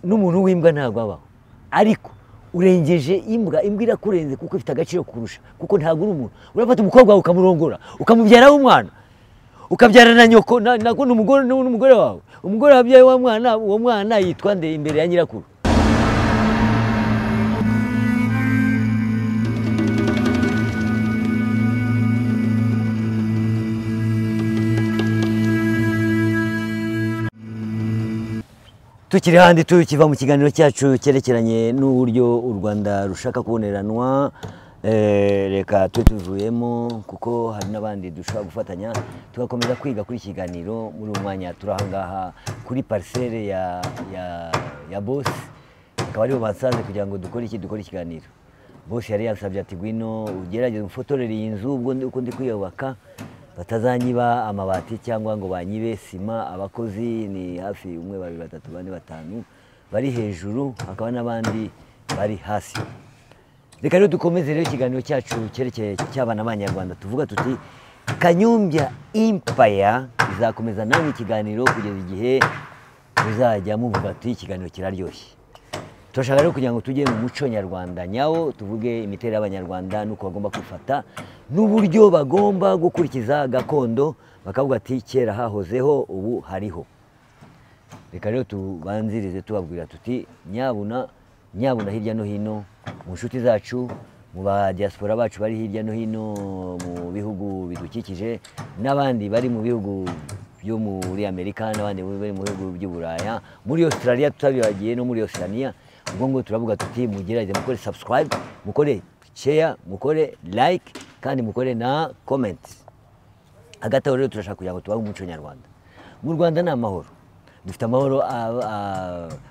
n'umuntu w'imbwa ntabwo abaho, ariko urengeje imbwa irakurenze kuko ifite agaciro kurusha, kuko ntabwo uri umuntu. Urafata umukobwa wawe ukamurongora ukamubyaraho umwana, ukabyara na nyoko nako n'umugore wawe, umugore wabyaye wa mwana, uwo mwana yitwa nde imbere ya nyirakuru? Tukiri handi tukiva mu kiganiro cyacu cyerekeranye n'uburyo u Rwanda rushaka kuboneranwa, reka tuvuyemo kuko hari n'abandi dushobora gufatanya tugakomeza kwiga kuri kiganiro. Muri umwanya turahangaha kuri parcelle ya boss, akaba ariho bansanze kugira ngo dukore ikiganiro. Boss yari yansabye ati gwino ugerageze ufotorere iyi nzu ubwo uko ndi kuyubaka batazanyiba amabati cyangwa ngo banyibe sima. Abakozi ni hafi 1 2 3 4 5 bari hejuru, hakaba n'abandi bari hasi. Reka rero dukomeze rero ikiganiro cyacu cyerekeye cy'abana b'Abanyarwanda. Tuvuga tuti Kanyombya Empire izakomeza nawe ikiganiro kugeza igihe uzajya muvuga ati ikiganiro kiraryoshye. Turashaka rero kugira ngo tujye mu muco nyarwanda nyawo, tuvuge imiterere y'Abanyarwanda nuko bagomba kwifata n'uburyo bagomba gukurikiza gakondo, bakavuga ati kera hahozeho ubu hariho. Reka rero tubanzirize tubabwira tuti nyabuna hirya no hino mu nshuti zacu, mu ba diaspora bacu bari hirya no hino mu bihugu bidukikije, n'abandi bari mu bihugu byo muri Amerika, n'abandi bari mu bihugu by'Uburaya, muri Australia tutabibagiye no muri Oceania. Ubwo ngo turavuga tuti mugerageze mukore subscribe, mukore share, mukore like kandi mukore na comment. Hagati aho rero turashaka kugira ngo tubahe umuco nyarwanda. Mu Rwanda ni amahoro, dufite amahoro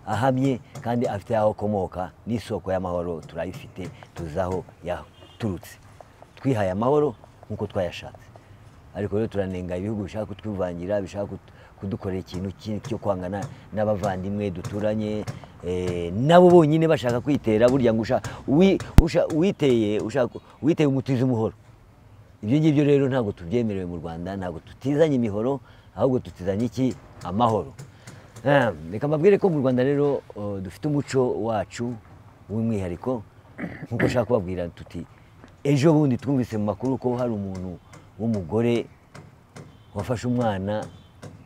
ahamye kandi afite aho komoka, n'isoko y'amahoro turayifite, tuzaho yaturutse. Twihaye amahoro nkuko twayashatse, ariko rero turanenga ibihugu bishaka kutwivangira, bishaka kudukorera ikintu cyo kwangana n'abavandimwe duturanye, nabo bonyine bashaka kwitera. Burya ngo witeye umutiza umuhoro. Ibyo ngibyo rero ntabwo tubyemerewe mu Rwanda, ntabwo tutizanye imihoro, ahubwo tutizanye iki? Amahoro. Reka mbabwire ko mu Rwanda rero dufite umuco wacu w'umwihariko, nkuko ushaka kubabwira tuti ejo bundi twumvise mu makuru ko hari umuntu w'umugore wafashe umwana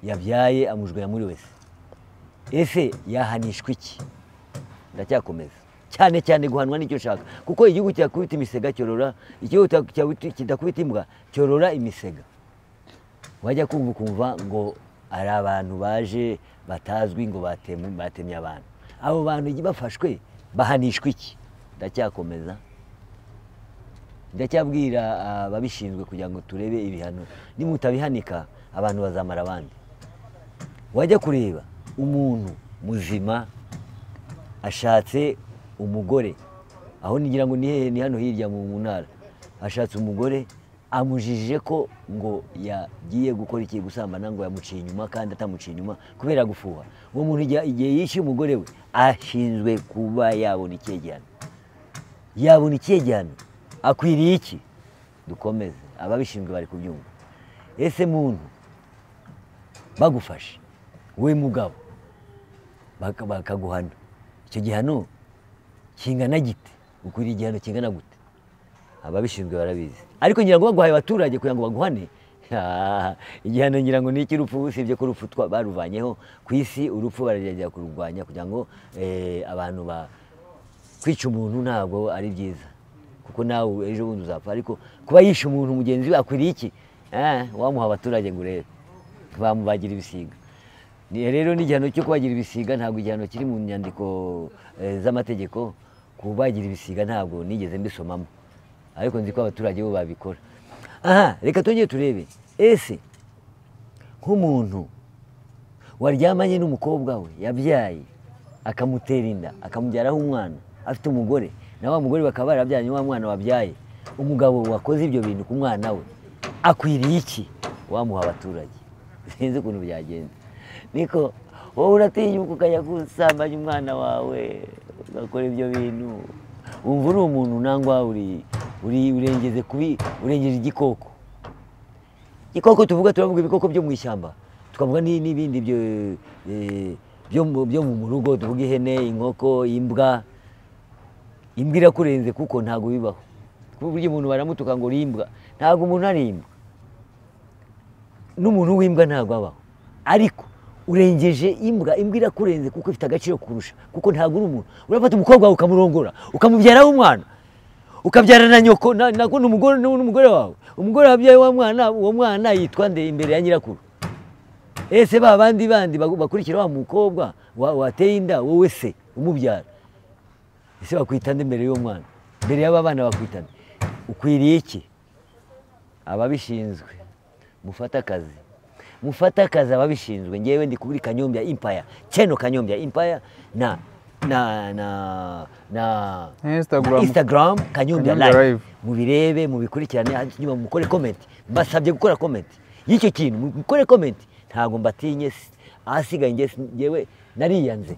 yabyaye amujugunya muri wese. Ese yahanishwa iki? Ndacyakomeza cyane guhanwa nicyo shaka, kuko igihugu cyakubita imisega cyorora, igihugu kidakubita imbwa cyorora imisega. Wajya kumva ngo ari abantu baje batazwi ngo batemye abantu. Abo bantu bafashwe bahanishwa iki? Ndacyakomeza, ndacyabwira ababishinzwe kugira ngo turebe ibihano. Nimutabihanika abantu bazamara abandi. Wajya kureba umuntu muzima ashatse umugore, aho nigira ngo ni hano hirya mu ntara, ashatse umugore amujijije ko ngo yagiye gukora iki? Gusambana, ngo yamuciye inyuma kandi atamuciye inyuma kubera gufuha. Uwo muntu igihe yishyuye umugore we ashinzwe kuba yabona icyegihano. Yabona icyegihano akwiriye iki? Dukomeze, ababishinzwe bari kubyumva. Ese muntu bagufashe we mugabo bakaguhana, icyo gihano kingana gite? Ukwiriye igihano kingana gute? Ababishinzwe barabizi, ariko ngira ngo baguhaye abaturage kugira ngo baguhane. Igihano ngira ngo ni icy'urupfu, usibye ko urupfu baruvanyeho ku isi. Urupfu baragerageza kururwanya kugira ngo abantu kwica umuntu ntabwo ari byiza, kuko nawe ejo bundi uzapfa. Ariko kuba yishe umuntu mugenzi we akwiriye iki? Wamuha abaturage ngo urebe, bamubagira ibisiga. Rero n'igihano cyo kubagira ibisiga ntabwo igihano kiri mu nyandiko z'amategeko. Kubagira ibisiga ntabwo nigeze mbisomamo, ariko nzi ko abaturage bo babikora. Reka tongeye turebe, ese nk'umuntu waryamanye n'umukobwa we yabyaye, akamutera inda, akamubyaraho umwana, afite umugore, na wa mugore bakaba barabyaranye wa mwana wabyaye, umugabo wakoze ibyo bintu ku mwana we akwiriye iki? Wamuha abaturage. Sinzi ukuntu byagenze. Niko wowe uratinyuka ukajya gusambanya umwana wawe, ugakora ibyo bintu, wumva uri umuntu nangwa urengeje igikoko. Igikoko tuvuga, turavuga ibikoko byo mu ishyamba, tukavuga n'ibindi byo mu rugo tuvuga ihene, inkoko, imbwa irakurenze kuko ntabwo bibaho. Burya umuntu baramutuka ngo imbwa, ntabwo umuntu ari imbwa, n'umuntu w'imbwa ntabwo abaho, ariko urengeje imbwa irakurenze kuko ifite agaciro kurusha, kuko ntabwo uri umuntu. Urafata umukobwa wawe ukamurongora ukamubyaraho umwana, ukabyara na nyoko nako n'umugore wawe, umugore wabyaye wa mwana, uwo mwana yitwa nde imbere ya nyirakuru? Ese ba bandi bakurikira wa mukobwa wateye inda, wowe se umubyara, ese bakwita nde imbere y'uwo mwana? Mbere y'aba bana bakwita nde? Ukwiriye iki? Ababishinzwe mufata akazi ababishinzwe. Ngewe ndi kuri Kanyombya Empire, Channel Kanyombya Empire na Instagram Kanyombya Live. Mubirebe, mubikurikirane, hanyuma mukore comment. Mbasabye gukora comment y'icyo kintu, mukore comment. Ntago mbatinye, ahasigaye ngewe nariyanze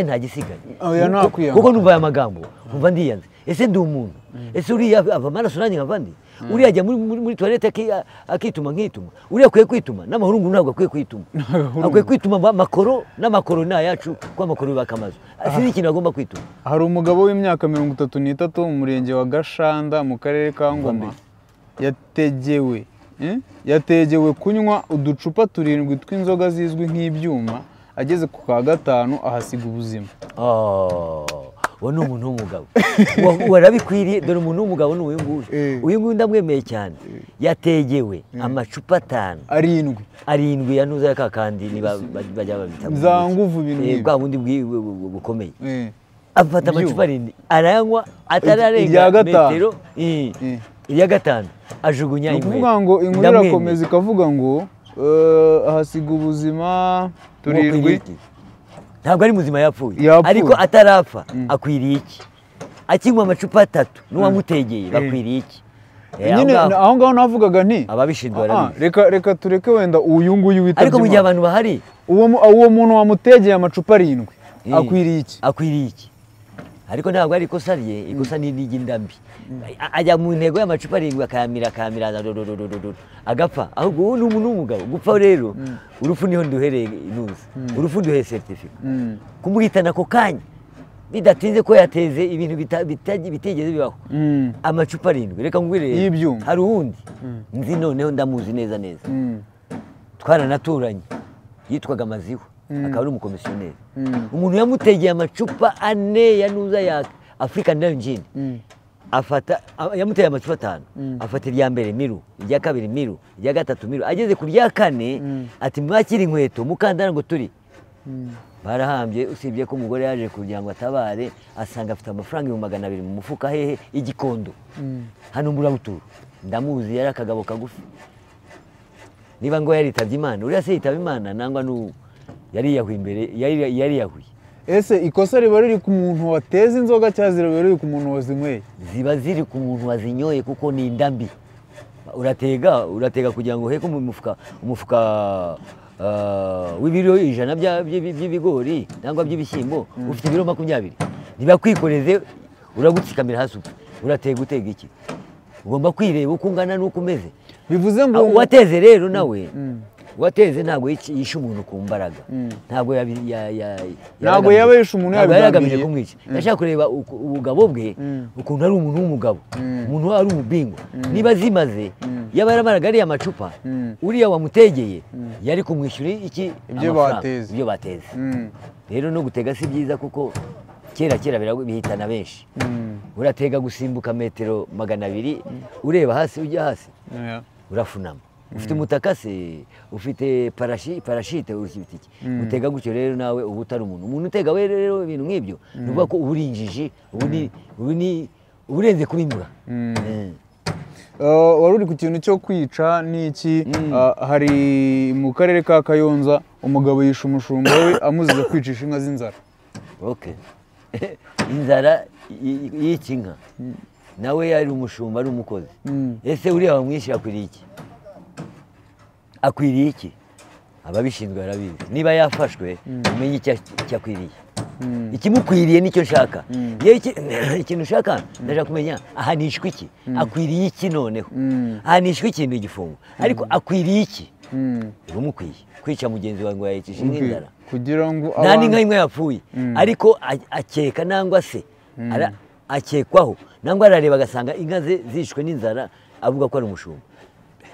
nta gisigaye, kuko numva aya magambo numva ndiyanze. Ese ndi umuntu? Ese uriya ava amaraso nanjye nkava ndi? Uriya ajya muri toilette akituma nkituma? Uriya akwiye kwituma? N'amahurungu ntabwo akwiye kwituma, akwiye kwituma amakoro, n'amakoro ni ayacu, kuko amakoro yubaka amazu. Sinzi ikintu agomba kwituma. Hari umugabo w'imyaka 33 mu murenge wa Gashanda mu karere ka Ngoma yategewe kunywa uducupa 7 tw'inzoga zizwi nk'ibyuma, ageze ku ka gatanu ahasiga ubuzima. Uwo ni umuntu w'umugabo warabikwiriye. Dore umuntu w'umugabo ni uyu nguyu ndamwemeye cyane. Yategewe amacupa 5 arindwi ya ntuza ya kandi niba bajya babita za nguvu ibintu bwa bundi bukomeye. Afata amacupa 7 arayanywa atararenga metero iya gatanu ajugunya imwe. Kuvuga ngo inkuru irakomeza ikavuga ngo ahasiga ubuzima 7. Ntabwo ari muzima yapfuye, ariko atarapfa akwiriye iki? Akinywa amacupa 3 n'uwamutegeye bakwiriye iki? Nyine aho ngaho navugaga nti ababishinzwe reka tureke wenda uyu nguyu witabye. Ariko mu gihe abantu bahari, uwo muntu wamutegeye amacupa 7 akwiriye iki? Akwiriye iki? Ariko ntabwo ari ikosa rye, ikosa ni ry'indambi. Ajya mu ntego y'amacupa 7 akayamira agapfa. Ahubwo uwo ni umuntu w'umugabo. Gupfa rero urupfu niho nduhereye inuza, urupfu nduhereye certificate. Kumuhitana ako kanya bidatinze ko yateze ibintu bitigeze bibaho. Amacupa 7 reka ngwire hari uwundi nzi noneho ndamuzi neza. Twaranaturanye, yitwaga Maziho, akaba ari umukomisiyoneri. Umuntu yamutegeye amacupa 4 ya nuza ya African Gin. Yamuteye amacupa 5, afata irya mbere Miru, irya kabiri Miru, irya gatatu Miru, ageze ku rya 4 ati mwakira inkweto mukandara ngo turi. Barahambye, usibye ko umugore yaje kugira ngo atabare, asanga afite amafaranga 200 mu mufuka hehe igikondo. Hano Mburabuturu ndamuzi, yari akagabo kagufi. Niba ngo yaritabye Imana, uriya se yitaba Imana nangwa yari yahuye imbere, yari yahuye. Ese ikosa riba riri ku muntu wateza inzoga cyangwa ziba riri ku muntu wazinyweye? Ziba ziri ku muntu wazinyoye, kuko ni indambi. Uratega kugira ngo heko umufuka w'ibiro 100 by'ibigori nangwa by'ibishyimbo, ufite ibiro 20. Ntibakwikoreze uragutsikamira hasi, uratega utega iki? Ugomba kwireba uko ungana n'uko umeze. Bivuze ngo wateze rero nawe wateze ntabwo yishe umuntu ku mbaraga, ntabwo yaba yishe umuntu yagamije kumwica. Yashaka kureba ubugabo bwe, ukuntu ari umuntu w'umugabo, umuntu ari umubingo. Niba zimaze yaba yaramaraga ari amacupa, uriya wamutegeye yari kumwishyura iki? Ibyo bateze. Rero no gutega si byiza, kuko kera bihitana benshi. Uratega gusimbuka metero 200 ureba hasi, ujya hasi urafunama. Ufite umutaka se, ufite parashite, ufite iki? Utega gutyo rero nawe uba utari umuntu utega we rero ibintu nk'ibyo, nuvuga ko uba uri injiji, uburenze kuba imbwa. Wari uri ku kintu cyo kwica n'iki? Hari mu karere ka Kayonza umugabo yishe umushumba we amuziza kwicisha inka z'inzara. Inzara y'iki nka? Nawe yari umushumba, ari umukozi. Ese uriya wamwishyira akwiriye iki? Akwiriye iki? Ababishinzwe barabizi. Niba yafashwe umenye icyo akwiriye. Ikimukwiriye nicyo nshaka. Ikintu ushaka ndashaka kumenya ahanishwa iki? Akwiriye iki noneho? Ahanishwa ikintu igifungo, ariko akwiriye iki? rumukwiye kwica mugenzi wawe ngo yayicishe nk'inzara kugira ngo nta n'inka imwe yapfuye ariko akeka nangwa se akekwaho nangwa arareba agasanga inka ze zishwe n'inzara avuga ko ari umushumba.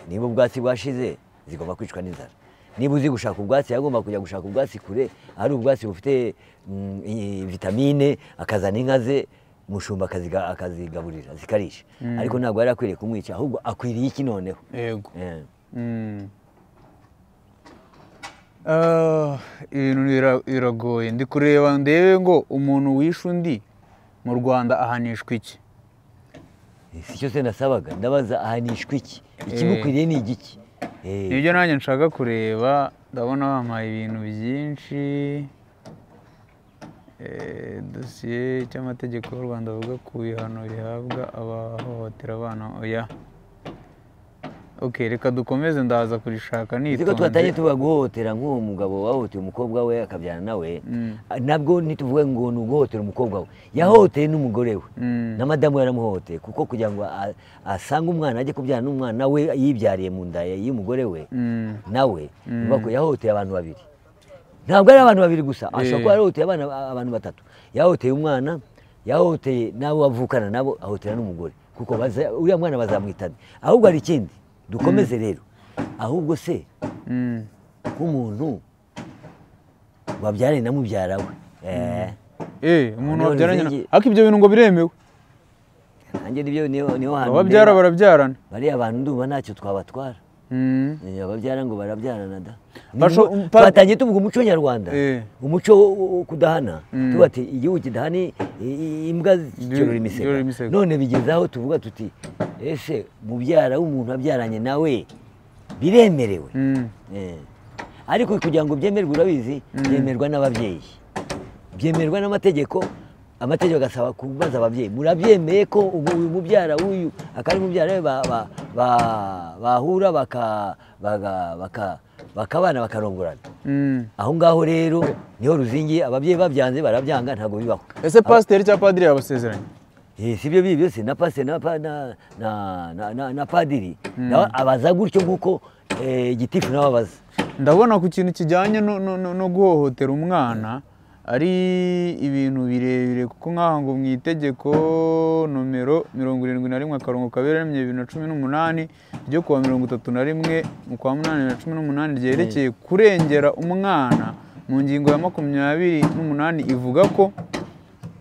Niba ubwatsi bwashize zigomba kwicwa n'inzara, niba uzi gushaka ubwatsi yagomba kujya gushaka ubwatsi kure, hari ubwatsi bufite vitamine akazana inka ze umushumba akazigaburira zikarisha, ariko ntabwo yari akwiriye kumwica, ahubwo akwiriye iki noneho? Yego. Ibintu biragoye, ndi kureba ndebe ngo umuntu wishe undi mu Rwanda ahanishwa iki? Si cyo se nasabaga, ndabaza ahanishwa iki? Ikimukwiriye ni igiki? Nibyo nanjye nshaka kureba, ndabona bampaye ibintu byinshi. Dosiye cy'amategeko y'u Rwanda avuga ku bihano bihabwa abahohotera abana. Oya, reka dukomeze, ndaza kurishaka nitonze. Ko twatangiye tuvuga guhohotera nk'uwo mugabo wahohoteye umukobwa we akabyarana nawe, nabwo ntituvuge ngo ni uguhohotera umukobwa we, yahohoteye n'umugore we na madamu yaramuhohoteye, kuko kugira ngo asange umwana ajye kubyarana n'umwana we yibyariye mu nda y'umugore we nawe, ko yahohoteye abantu babiri. Ntabwo ari abantu babiri gusa, ashobora kuba yahohoteye abantu batatu. Yahohoteye umwana, yahohoteye n'abo bavukana nabo, ahotera n'umugore, kuko uriya mwana bazamwitana. Ahubwo hari ikindi dukomeze rero, ahubwo se k'umuntu wabyaranye na mubyara we, umuntu wabyaranye, ariko ibyo bintu ngo biremewe? Nanjye niho hantu ababyara barabyarana, bariya abantu ndumva ntacyo twabatwara. Ababyara ngo barabyarana da. Twatangiye tuvuga umuco nyarwanda, umuco wo kudahana, tuvuga ati igihugu kidahana imbwa zicyorora imisega. None bigeze aho tuvuga tuti ese mubyara w'umuntu abyaranye nawe biremerewe? Ariko kugira ngo byemerwe, urabizi, byemerwa n'ababyeyi, byemerwa n'amategeko. Amategeko agasaba kubaza ababyeyi, murabyemeye ko uyu mubyara w'uyu akari mubyara we bahura bakabana bakarongorana? Aho ngaho rero niho ruzingiye. Ababyeyi babyanze barabyanga, ntabwo bibaho. Ese pasiteri cyangwa padiri yabasezeranye? Si byo byose, na pasiteri na padiri abaza gutyo nk'uko gitifu nawe abaza. Ndabona ku kintu kijyanye no guhohotera umwana ari ibintu birebire, kuko nk'aha ngo mu itegeko nomero 71/2018 ryo kuwa 31/8/2018 ryerekeye kurengera umwana, mu ngingo ya 28 ivuga ko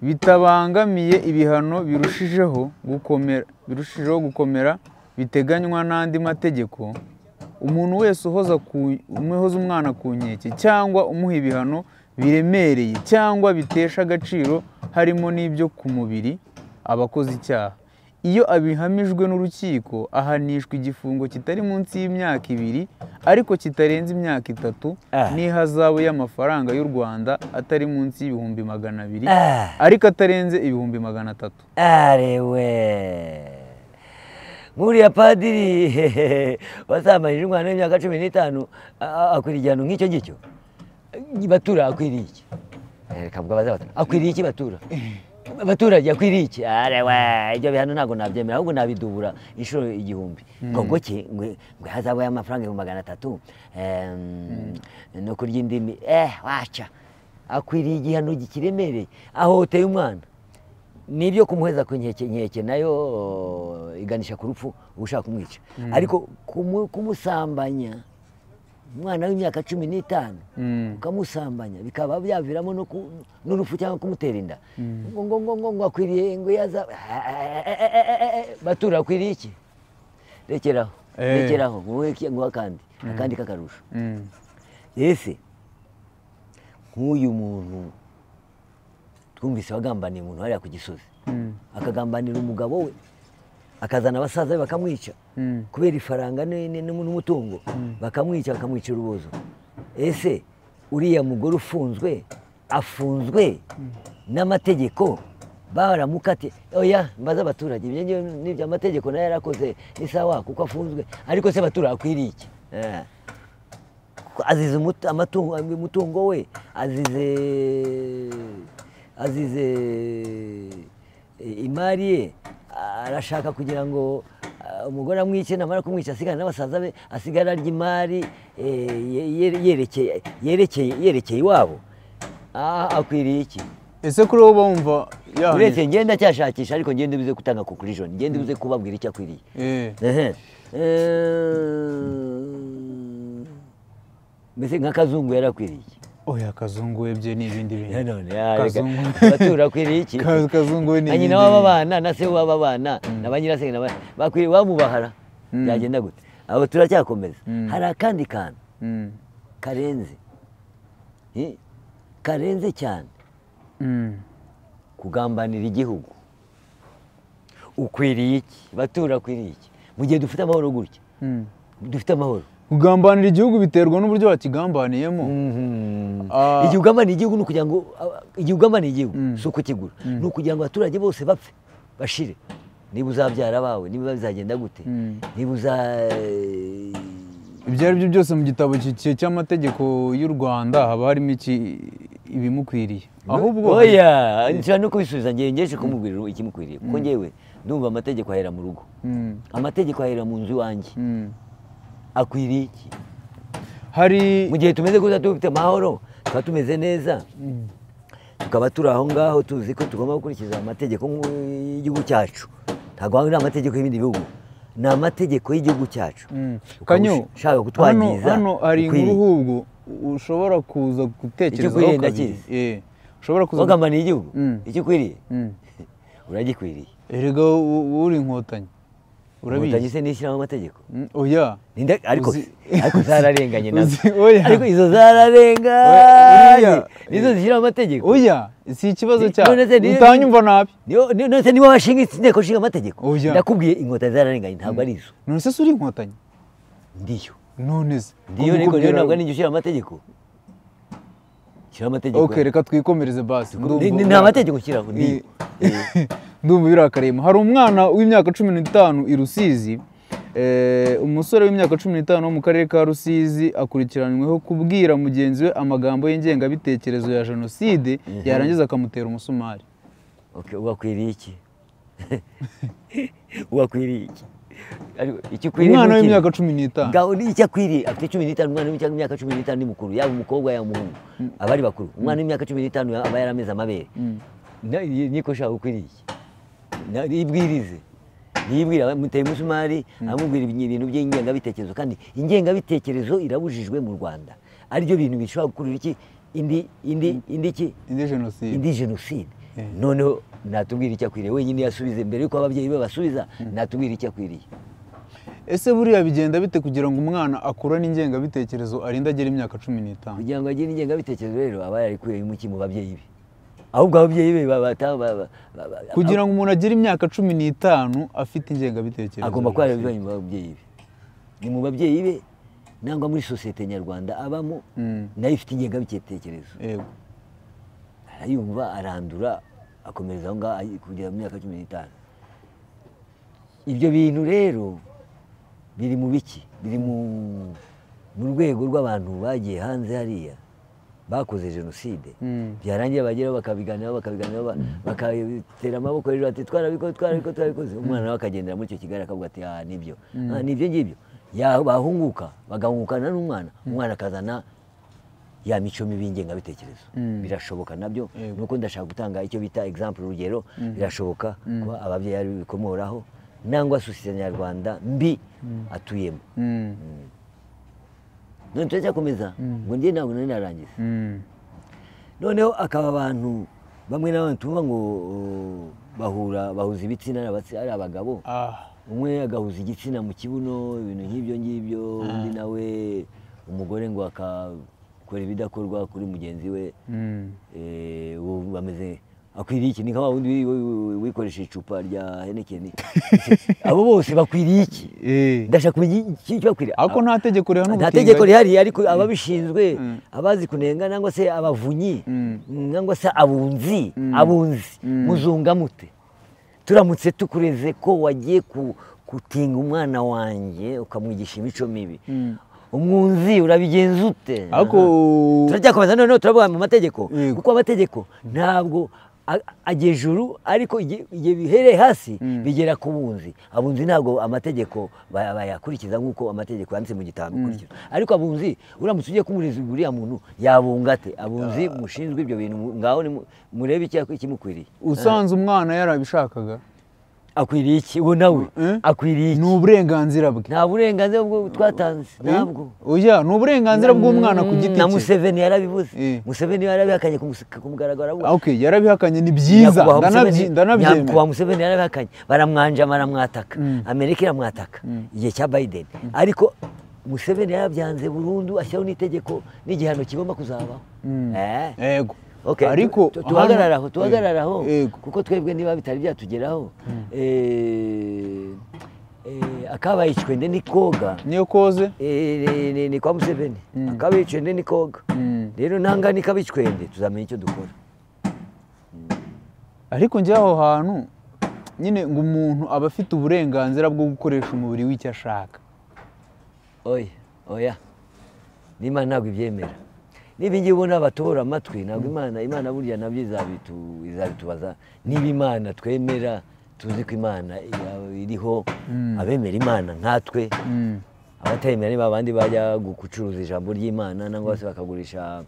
bitabangamiye ibihano birushijeho gukomera biteganywa n'andi mategeko, umuntu wese uhoza umwana ku nkeke cyangwa umuha ibihano biremereye cyangwa bitesha agaciro, harimo n'ibyo ku mubiri, abakoze icyaha. Iyo abihamijwe n'urukiko ahanishwa igifungo kitari munsi y'imyaka 2 ariko kitarenze imyaka 3 n'ihazabu y'amafaranga y'u Rwanda atari munsi y'ibihumbi 200 ariko atarenze ibihumbi 300. Arewe nk'uriya padiri wasambanije umwana w'imyaka 15 akwiriye igihano nk'icyo ngicyo? Batura akwiriye iki? Akwiriye iki Batura? Abaturage akwiriye iki? Ibyo bihano ntabwo nabyemera, ahubwo nabidubura inshuro 1000. Ngo hazabaho y'amafaranga 300 no kurya indimi. Wacha, akwiriye igihano kiremereye. Ahohoteye umwana, nibyo kumuheza ku nkeke nayo iganisha ku rupfu, ushaka kumwica. Ariko kumusambanya umwana w'imyaka 15 ukamusambanya bikaba byaviramo n'urupfu cyangwa kumutera inda, ngo akwiriye ngo yaza. Batura akwiriye iki? Rekeraho ngo akandi kakarusho. Ese nk'uyu muntu twumvise wagambaniye umuntu hariya ku Gisozi, akagambanira umugabo we, akazana abasaza be bakamwica kubera ifaranga n'umutungo, bakamwica urubozo. Ese uriya mugore afunzwe n'amategeko baramukate? Oya, mbaza abaturage, n'ibyo amategeko nayo yarakoze ni sawa kuko afunzwe, ariko se Batura akwiriye iki? Azize umutungo we, azize imari ye, arashaka kugira ngo umugore amwice namara kumwica asigara n'abasaza be asigara arya imari yerekeye iwabo akwiriye iki? ese kuri wowe bumva uretse ngenda cyashakisha ariko ngende bize gutanga conclusion, ngende bize kubabwira icyo akwiriye. Mbese nka Kazungu yarakwiriye iki? Oya, Kazungu webye ni ibindi bintu. None batura akwiriye iki? Kazungu ni ibindi. Nyina w'aba bana na se w'aba bana na banyirasenge bakwiriye bamubahara byagenda gute? Abo turacyakomeza. Hari akandi kantu karenze cyane kugambanira igihugu. Ukwiriye iki? Batura akwiriye iki? Mu gihe dufite amahoro gutya, dufite amahoro. Kugambanira igihugu biterwa n'uburyo wakigambaniyemo. Igihe ugambaniye igihugu ni ukugira ngo igihe ugambaniye igihugu si ukukigura, ni ukugira ngo abaturage bose bapfe bashire. Niba uzabyara bawe, niba bizagenda gute, niba ibyo ari byo byose mu gitabo cy'amategeko y'u Rwanda haba harimo ibimukwiriye. Ahubwo oya, nshaka no kubisubiza ngeje kumubwira ikimukwiriye, kuko ngewe ndumva amategeko ahera mu rugo, amategeko ahera mu nzu iwanjye. Akwiriye iki? Hari mu gihe tumeze gutya dufite amahoro, tukaba tumeze neza, tukaba turi aho ngaho tuzi ko tugomba gukurikiza amategeko y'igihugu cyacu. Ntabwo ari amategeko y'ibindi bihugu, ni amategeko y'igihugu cyacu. Kanyo ushaka kutwangiza hano hari inkuru ahubwo ushobora kuza gutekerezaho kabiri. Ushobora kuza kugambaniye igihugu icyo ukwiriye uragikwiriye. Erega uri inkotanyi urabizi se nishyiraho amategeko. Oya, ariko zararenganye nazo, ariko izo zararenganye nizo zishyiraho amategeko. Oya, si ikibazo cyawe, utanyumva nabi. None niba washinga inteko nshinga amategeko, ndakubwiye inkotanyi zararenganye ntabwo ari izo. None se uri inkotanyi? Ndiyo. None se ndiyo, ariko niyo ntabwo ninjye ushyira amategeko. Shyira amategeko. Okay, reka twikomereze basi. Nta mategeko nshyiraho. Ndumva birakarema. Hari umwana w'imyaka 15 i Rusizi, umusore w'imyaka 15 wo mu karere ka Rusizi akurikiranyweho kubwira mugenzi we amagambo y'ingengabitekerezo ya jenoside, yarangiza akamutera umusumari. Okay, uwakwiriye iki? Uwakwiriye iki? Umwana w'imyaka 15. Ngaho icyo akwiriye, afite 15, umwana w'imyaka 15 ni mukuru, yaba umukobwa yaba umuhungu, abari bakuru. Umwana w'imyaka 15 aba yarameze amabere. Niko shaka ukwiriye iki? Ibwirize, nibwira muteye umusumari, amubwira ibintu by'ingengabitekerezo, kandi ingengabitekerezo irabujijwe mu Rwanda. Aribyo bintu bishobora gukurura iki? Indi jenoside. Noneho natubwira icyo akwiriye, wenyine yasubize mbere yuko ababyeyi be basubiza, natubwira icyo akwiriye. Ese buriya bigenda bite kugira ngo umwana akurane ingengabitekerezo arinda agera imyaka 15? Kugira ngo agire ingengabitekerezo rero aba yarikuye umuki mu babyeyi be. Ahubwo ababyeyi be kugira ngo umuntu agire imyaka 15 afite ingengabitekerezo agomba kuba yarabibanye mu babyeyi be. Ni mu babyeyi be nangwa muri sosiyete nyarwanda abamo, nayo ifite ingengabitekerezo. Yego. Arayumva, arandura, akomereza aho ngaho kugera mu myaka 15. Ibyo bintu rero biri mu biki? Biri mu rwego rw'abantu bagiye hanze hariya bakoze jenoside, byarangiye bageraho bakabiganiraho bakatera amaboko hejuru ati twarabikoze. Umwana nawe akagendera muri icyo kigali akavuga ati nibyo, nibyo ngibyo. Bahunguka bagahungukana n'umwana, umwana akazana ya mico mibi y'ingengabitekerezo. Birashoboka nabyo, nuko ndashaka gutanga icyo bita example, urugero. Birashoboka kuba ababyeyi ari bikomoraho nangwa sosiyete nyarwanda mbi atuyemo. None turacyakomeza ngo njye ntabwo nari narangiza. Noneho akaba abantu bamwe n'abandi tumva ngo bahuza ibitsina ari abagabo, umwe agahuza igitsina mu kibuno, ibintu nk'ibyo ngibyo, undi nawe umugore ngo akakora ibidakorwa kuri mugenzi we. Bameze akwiriye iki? Ni nka wundi wikoresha icupa rya Heineken. Abo bose bakwiriye iki? Ndashaka kumenya icyo bakwiriye. Ako nta tegeko rihari, nta tegeko rihari, ariko ababishinzwe, abazi kunenga nangwa se abavunyi nangwa se abunzi muzunga mute? Turamutse tukureze ko wagiye kutinga umwana wanjye ukamwigisha imico mibi, umwunzi urabigenza ute? Ako turajyakomeza noneho turavuga mu mategeko, kuko amategeko ntabwo ajya ejuru ariko igihe bihereye hasi bigera ku bunzi. Abunzi ntabwo amategeko bayakurikiza nk'uko amategeko yanditse mu gitabo bikurikira, ariko abunzi uramutse ugiye kumureza buriya muntu yabunga ate? Abunzi mushinzwe ibyo bintu ngaho murebe ikimukwiriye. Usanze umwana yarabishakaga akwiriye iki? Uwo nawe akwiriye iki? Ni uburenganzira bwe. Nta burenganzira bwo twatanze, ntabwo. Oya, ni uburenganzira bw'umwana ku giti cye. Na Museveni yarabivuze. Museveni yarabihakanye ku mugaragaro. Okay, yarabihakanye ni byiza. Ndanabyemera. Nyakubahwa Museveni yarabihakanye, baramwanja baramwataka. Amerika iramwataka igihe cya Biden. Ariko Museveni yarabyanze burundu, ashyiraho n'itegeko n'igihano kigomba kuzabaho. Yego. Okay, ariko tuhagararaho kuko twebwe niba bitari byatugeraho akabaye icwende ni koga niyo koze ni kwa Museveni, akabaye icwende ni koga. Rero nanga ni kabicwende tuzamenya icyo dukora. Ariko njye aho hantu nyine ngo umuntu aba afite uburenganzira bwo gukoresha umubiri w'icyo ashaka. Oya n'Imana ntabwo ibyemera. Niba ngiye ubona abatora amatwi, ntabwo Imana burya nabyo izabitubaza. Niba Imana twemera, tuzi ko Imana iriho, abemera Imana nkatwe, abatemera niba abandi bajya gucuruza ijambo ry'Imana nangwa se bakagurisha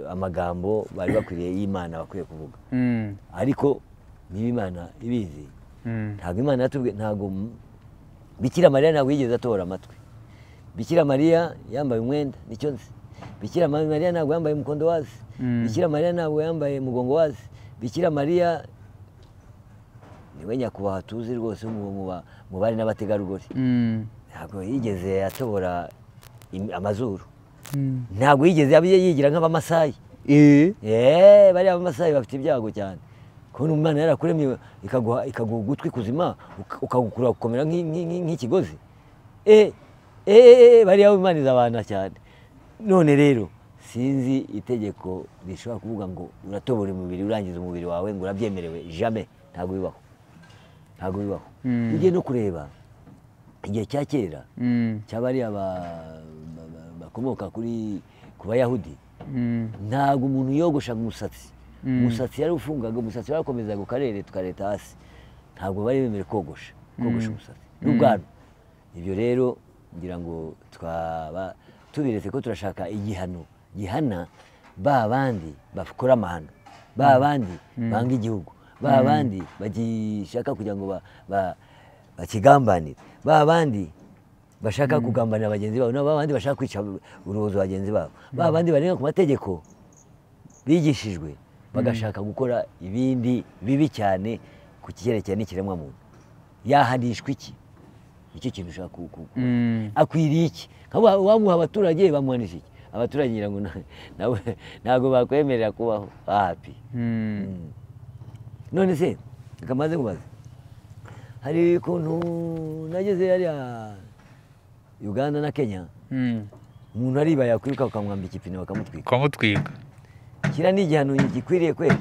amagambo bari bakwiriye y'Imana bakwiye kuvuga. Ariko niba Imana ibizi, ntabwo Imana yatubwiye, ntabwo Bikira Mariya ntabwo yigeze atora amatwi. Bikira Mariya yambaye umwenda, nicyo nzi. Bikira Mariya ntabwo yambaye umukondo wazi. Bikira Mariya ntabwo yambaye umugongo wazi. Bikira Mariya niwe nyakubahwa tuzi rwose mu bari n'abategarugori. Ntabwo yigeze atobora amazuru. Ntabwo yigeze yigira nk'abamasayi. Bariya abamasayi bafite ibyago cyane. Kubona umwana yarakuremye ikaguha ugutwi kuzima ukagukura gukomera nk'ikigozi. Bariya Imana izabana cyane. None rero sinzi itegeko rishobora kuvuga ngo uratobora umubiri urangiza umubiri wawe ngo urabyemerewe. Jamais. Ntabwo bibaho. Ntabwo bibaho. Ugiye no kureba igihe cya kera cy'abariya bakomoka ku Bayahudi, ntabwo umuntu yogoshaga umusatsi. Umusatsi yari ufungaga, umusatsi warakomezaga ukarere tukareta hasi. Ntabwo bari bemerewe kogosha umusatsi n'ubwanwa. Ibyo rero ngira ngo twaba tubiretse ko turashaka igihano gihana ba bandi bakora amahano, ba bandi banga igihugu, ba bandi bagishaka kugira ngo bakigambanire, ba bandi bashaka kugambanira bagenzi babo, ba bandi bashaka kwica urubozo bagenzi babo, ba bandi barenga ku mategeko bigishijwe bagashaka gukora ibindi bibi cyane ku cyerekeye n'ikiremwa muntu. Yahanishwa iki? Icyo kintu ushaka akwiriye iki? Wamuha abaturage bamuhanisha iki? Abaturage ngira ngo ntabwo bakwemerera kubaho happy. None se kamaze kubaza, hari ukuntu nageze hariya Uganda na Kenya, umuntu ariba yakwiruka ukamwambika ipine bakamutwika. Kira ni igihano gikwiriye kweli.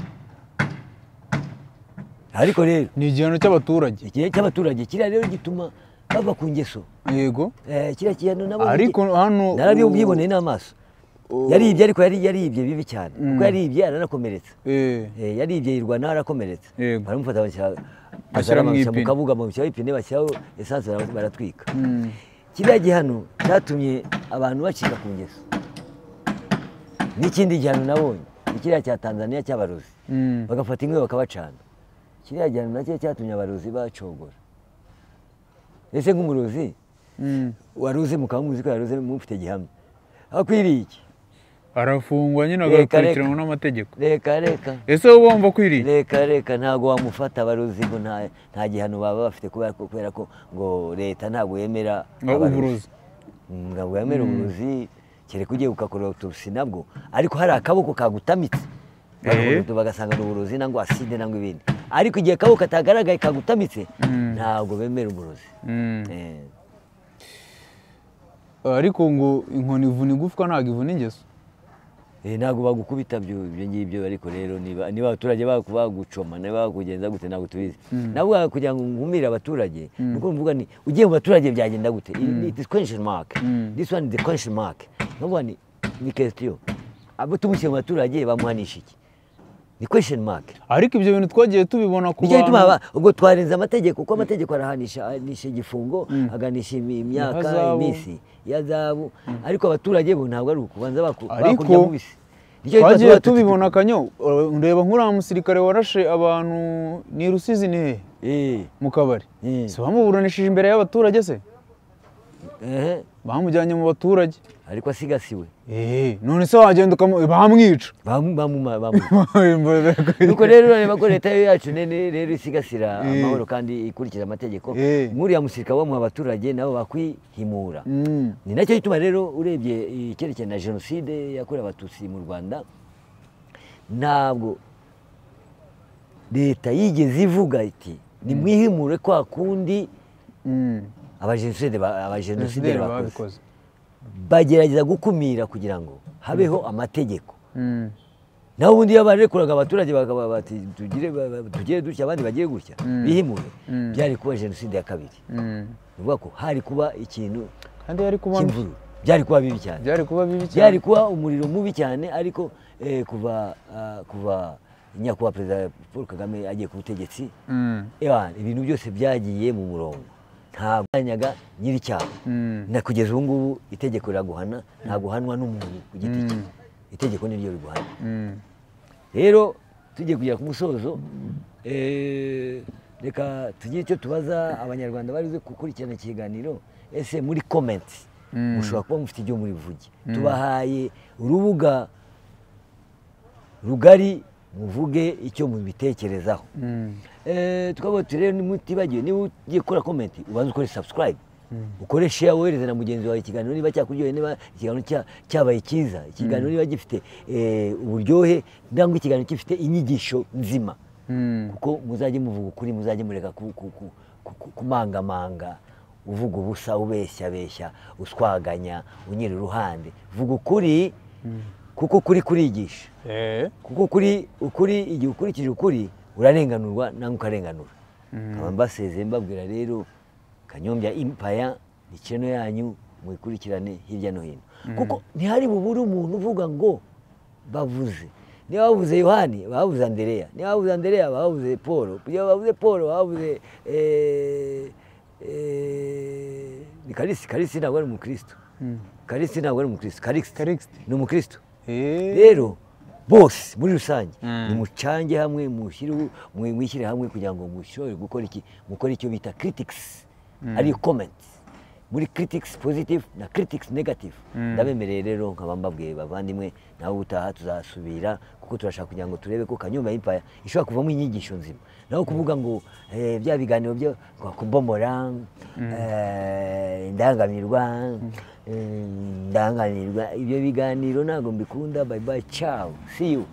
Ariko rero ni igihano cy'abaturage. Igihe cy'abaturage kira rero gituma bava ku ngeso. Yego. Kira kiyano nabo. Ariko hano narabyiboneye n'amaso. Yaribye ariko yaribye bibi cyane. Kuko yaribye aranakomeretsa. Yaribye yirwana arakomeretsa. Baramufata bashyira mu kabuga mu cyaho ipine bashyiraho essence baratwika. Kiriya gihano cyatumye abantu bacika ku ngeso. N'ikindi gihano nabonye kiriya cya Tanzania cy'abarozi, bagafata inkwi bakabacana. Kiriya gihano nacyo cyatumye abarozi bacogora. Ese nk'umurozi waruze mukamuzi ko yaruze mufite gihamya, akwiriye iki? Arafungwa nyine agakurikiranwa n'amategeko. Reka ese wowe wumva akwiriye? Reka ntabwo wamufata abarozi ngo nta gihano baba bafite kubera ko ngo leta ntabwo yemera uburozi. Ntabwo yemera uburozi, kereka ugiye ukakora autopsy nabwo, ariko hari akaboko kagutamitse bagasanga n'uburozi nangwa acide nangwa ibindi. Ariko igihe akaboko katagaragaye kagutamitse ntabwo bemera uburozi. Ariko ngo inkoni ivuna igufwa ntabwo ivuna ingeso. Ntabwo bagukubita ibyo ngibyo, ariko rero niba abaturage bagucoma niba bakugenza gute ntabwo tubizi. Nabwo kugira ngo nkumire abaturage nuko mvuga ni ugiye mu baturage byagenda gute? It is question mark. This one is the question mark. Nubwo ni question. Abo tumushyira mu baturage bamuhanisha iki? ni question mark. Ariko ibyo bintu twagiye tubibona ku bantu ubwo twarenza amategeko kuko amategeko arahanisha igifungo aganisha imyaka iminsi ya zabu ariko abaturage bo ntabwo ari ukubanza bakurya mubisi. Twagiye tubibona Kanyo ndeba nk'uriya musirikare warashe abantu ni Rusizi ni mu kabari so bamuburanishije imbere y'abaturage se bamujyanye mu baturage ariko asigasiwe none se wagenda bamwica nuko rero urareba ko leta yacu rero isigasira amahoro kandi ikurikiza amategeko nk'uriya musirikare wo mu baturage nabo bakwihimura. Ni nacyo gituma rero urebye icyerekeranye na jenoside yakorewe abatutsi mu Rwanda ntabwo leta yigeze ivuga iti nimwihimure kwa kundi abajenoside bakoze. Bagerageza gukumira kugira ngo habeho amategeko. Naho ubundi iyo barekuraga abaturage bakaba bati tugire dutya abandi bagiye gutya bihimure byari kuba jenoside ya kabiri. Bivuga ko hari kuba ikintu kandi hari kuba imvuru byari kuba bibi cyane. Byari kuba umuriro mubi cyane ariko kuva nyakubahwa Perezida Paul Kagame agiye ku butegetsi ibintu byose byagiye mu murongo. Nta banyaga nyir'icyaha na kugeza ubu ngubu itegeko riraguhana nta guhanwa n'umuntu ku giti cye. Itegeko ni ryo riguhana. Rero tugiye kujya ku musozo reka tugire icyo tubaza abanyarwanda bari gukurikirana ikiganiro. Ese muri comments mushobora kuba mufite ibyo muri vuge. Tubahaye urubuga rugari muvuge icyo mubitekerezaho. Tukaba rero nimutibagiwe niba ugiye gukora comment ubanza ukore subscribe ukore share wohereze na mugenzi wawe ikiganiro niba cyakuryoheye niba ikiganiro cyabaye cyiza ikiganiro niba gifite uburyohe ndangwa ikiganiro gifite inyigisho nzima kuko muzajye muvuga ukuri muzajye mureka kumangamanga uvuga ubusa ubeshya uswaganya unyira uruhande vuga ukuri kuko kuri kurigisha kuko ukuri igihe ukurikije ukuri urarenganurwa nange ukarenganura. Nkaba mbasezeye mbabwira rero Kanyombya Empire ni channel yanyu muyikurikirane hirya no hino kuko ntihari bubure umuntu uvuga ngo bavuze. Niba bavuze Yohani bavuze Andereya, niba bavuze Andereya bavuze Paul, niba bavuze Paul bavuze ni Kalisi ntabwo ari umukristo. Kalisi ntabwo ari umukristo. Kalixte ni umukristo. Rero bose muri rusange nimucange hamwe mwishyire hamwe kugira ngo mushobore gukora icyo bita critics ari comments muri critics positive na critics negative. Ndabemereye rero nkaba mbabwiye bavandimwe nawe utaha tuzasubira kuko turashaka kugira ngo turebe ko Kanyombya Empire ishobora kuvamo inyigisho nzima naho kuvuga ngo bya biganiro byo kubomora indangamirwa ibyo biganiro ntabwo mbikunda. Bye bye, ciao, see you.